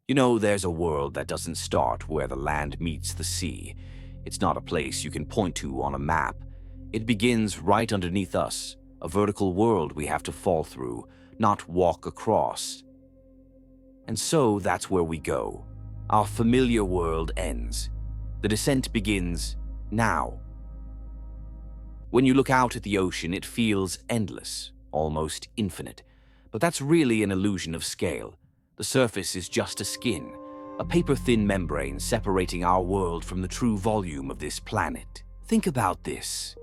You know, there's a world that doesn't start where the land meets the sea. It's not a place you can point to on a map. It begins right underneath us, a vertical world we have to fall through, not walk across. And so that's where we go. Our familiar world ends. The descent begins now. When you look out at the ocean, it feels endless, almost infinite. But that's really an illusion of scale. The surface is just a skin, a paper-thin membrane separating our world from the true volume of this planet. Think about this.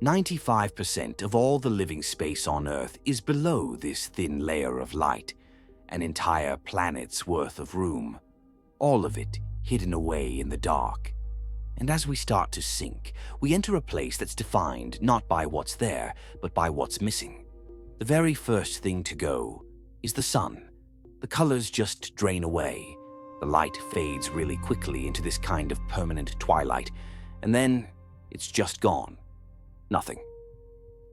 95% of all the living space on Earth is below this thin layer of light, an entire planet's worth of room. All of it hidden away in the dark. And as we start to sink, we enter a place that's defined not by what's there, but by what's missing. The very first thing to go is the sun. The colors just drain away. The light fades really quickly into this kind of permanent twilight, and then it's just gone. Nothing.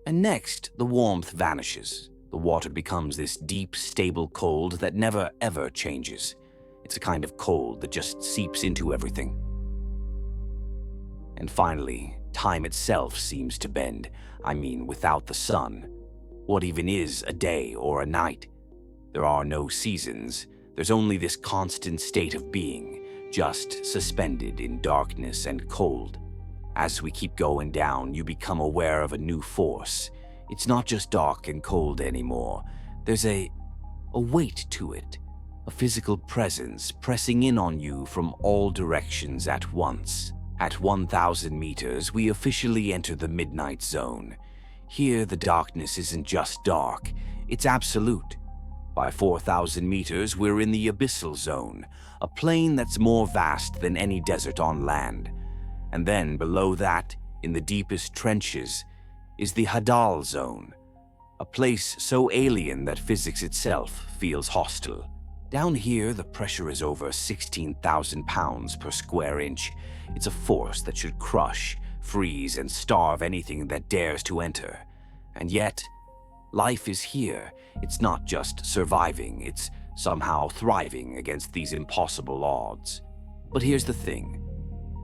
And next, the warmth vanishes. The water becomes this deep, stable cold that never, ever changes. It's a kind of cold that just seeps into everything. And finally, time itself seems to bend. I mean, without the sun. What even is a day or a night? There are no seasons. There's only this constant state of being, just suspended in darkness and cold. As we keep going down, you become aware of a new force. It's not just dark and cold anymore. There's a weight to it, a physical presence pressing in on you from all directions at once. At 1,000 meters, we officially enter the midnight zone. Here, the darkness isn't just dark, it's absolute. By 4,000 meters, we're in the Abyssal Zone, a plain that's more vast than any desert on land. And then below that, in the deepest trenches, is the Hadal Zone, a place so alien that physics itself feels hostile. Down here, the pressure is over 16,000 pounds per square inch. It's a force that should crush, freeze, and starve anything that dares to enter. And yet, life is here. It's not just surviving, it's somehow thriving against these impossible odds. But here's the thing.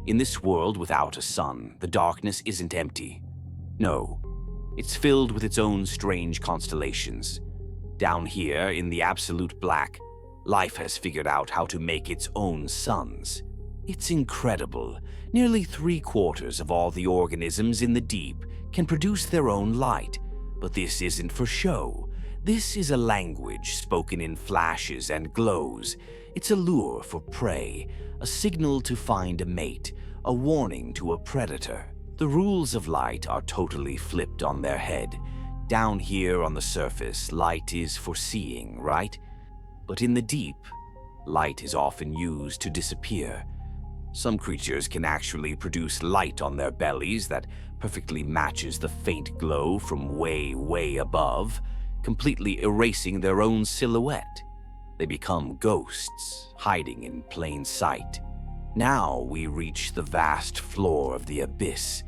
In this world without a sun, the darkness isn't empty. No, it's filled with its own strange constellations. Down here, in the absolute black, life has figured out how to make its own suns. It's incredible. Nearly 3/4 of all the organisms in the deep can produce their own light. But this isn't for show. This is a language spoken in flashes and glows. It's a lure for prey, a signal to find a mate, a warning to a predator. The rules of light are totally flipped on their head. Down here on the surface, light is for seeing, right? But in the deep, light is often used to disappear. Some creatures can actually produce light on their bellies that perfectly matches the faint glow from way, way above, completely erasing their own silhouette. They become ghosts, hiding in plain sight. Now we reach the vast floor of the abyss,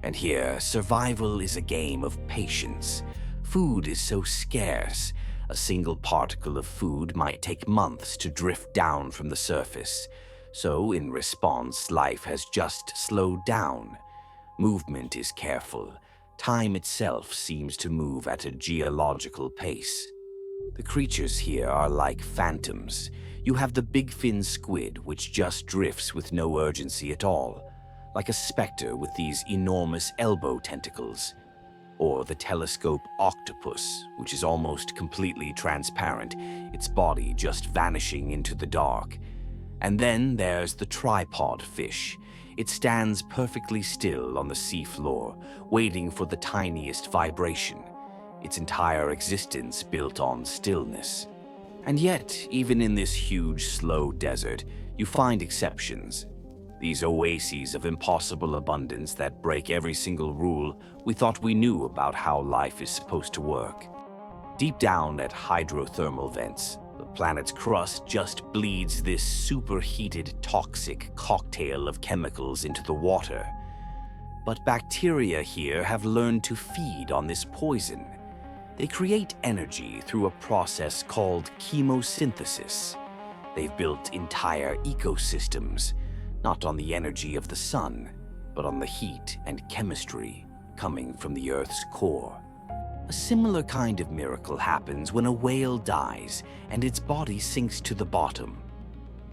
and here survival is a game of patience. Food is so scarce. A single particle of food might take months to drift down from the surface. So, in response, life has just slowed down. Movement is careful. Time itself seems to move at a geological pace. The creatures here are like phantoms. You have the big fin squid, which just drifts with no urgency at all, like a specter with these enormous elbow tentacles. Or the telescope octopus, which is almost completely transparent, its body just vanishing into the dark. And then there's the tripod fish. It stands perfectly still on the seafloor, waiting for the tiniest vibration, its entire existence built on stillness. And yet, even in this huge, slow desert, you find exceptions. These oases of impossible abundance that break every single rule we thought we knew about how life is supposed to work. Deep down at hydrothermal vents, the planet's crust just bleeds this superheated, toxic cocktail of chemicals into the water. But bacteria here have learned to feed on this poison. They create energy through a process called chemosynthesis. They've built entire ecosystems, not on the energy of the sun, but on the heat and chemistry coming from the Earth's core. A similar kind of miracle happens when a whale dies and its body sinks to the bottom.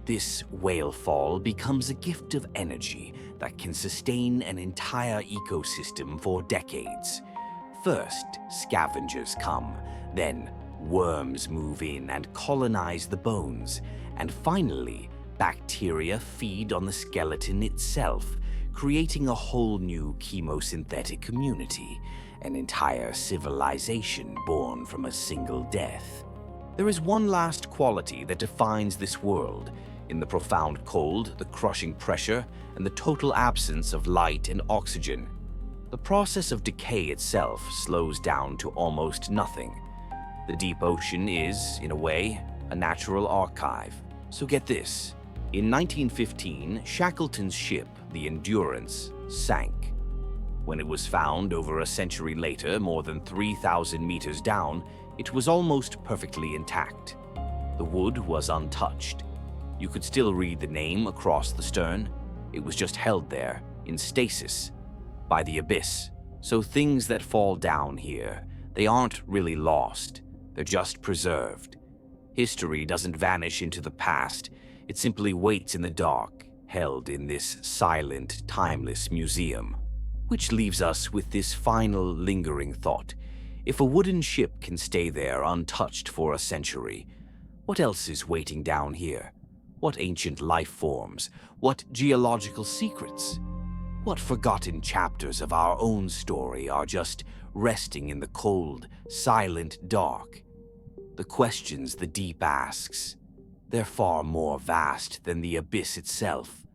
This whale fall becomes a gift of energy that can sustain an entire ecosystem for decades. First, scavengers come, then worms move in and colonize the bones, and finally, bacteria feed on the skeleton itself, creating a whole new chemosynthetic community, an entire civilization born from a single death. There is one last quality that defines this world. In the profound cold, the crushing pressure, and the total absence of light and oxygen, the process of decay itself slows down to almost nothing. The deep ocean is, in a way, a natural archive. So get this. In 1915, Shackleton's ship, the Endurance, sank. When it was found over a century later, more than 3,000 meters down, it was almost perfectly intact. The wood was untouched. You could still read the name across the stern. It was just held there, in stasis, by the abyss. So things that fall down here, they aren't really lost. They're just preserved. History doesn't vanish into the past. It simply waits in the dark, held in this silent, timeless museum. Which leaves us with this final lingering thought. If a wooden ship can stay there untouched for a century, what else is waiting down here? What ancient life forms? What geological secrets? What forgotten chapters of our own story are just resting in the cold, silent dark? The questions the deep asks, they're far more vast than the abyss itself.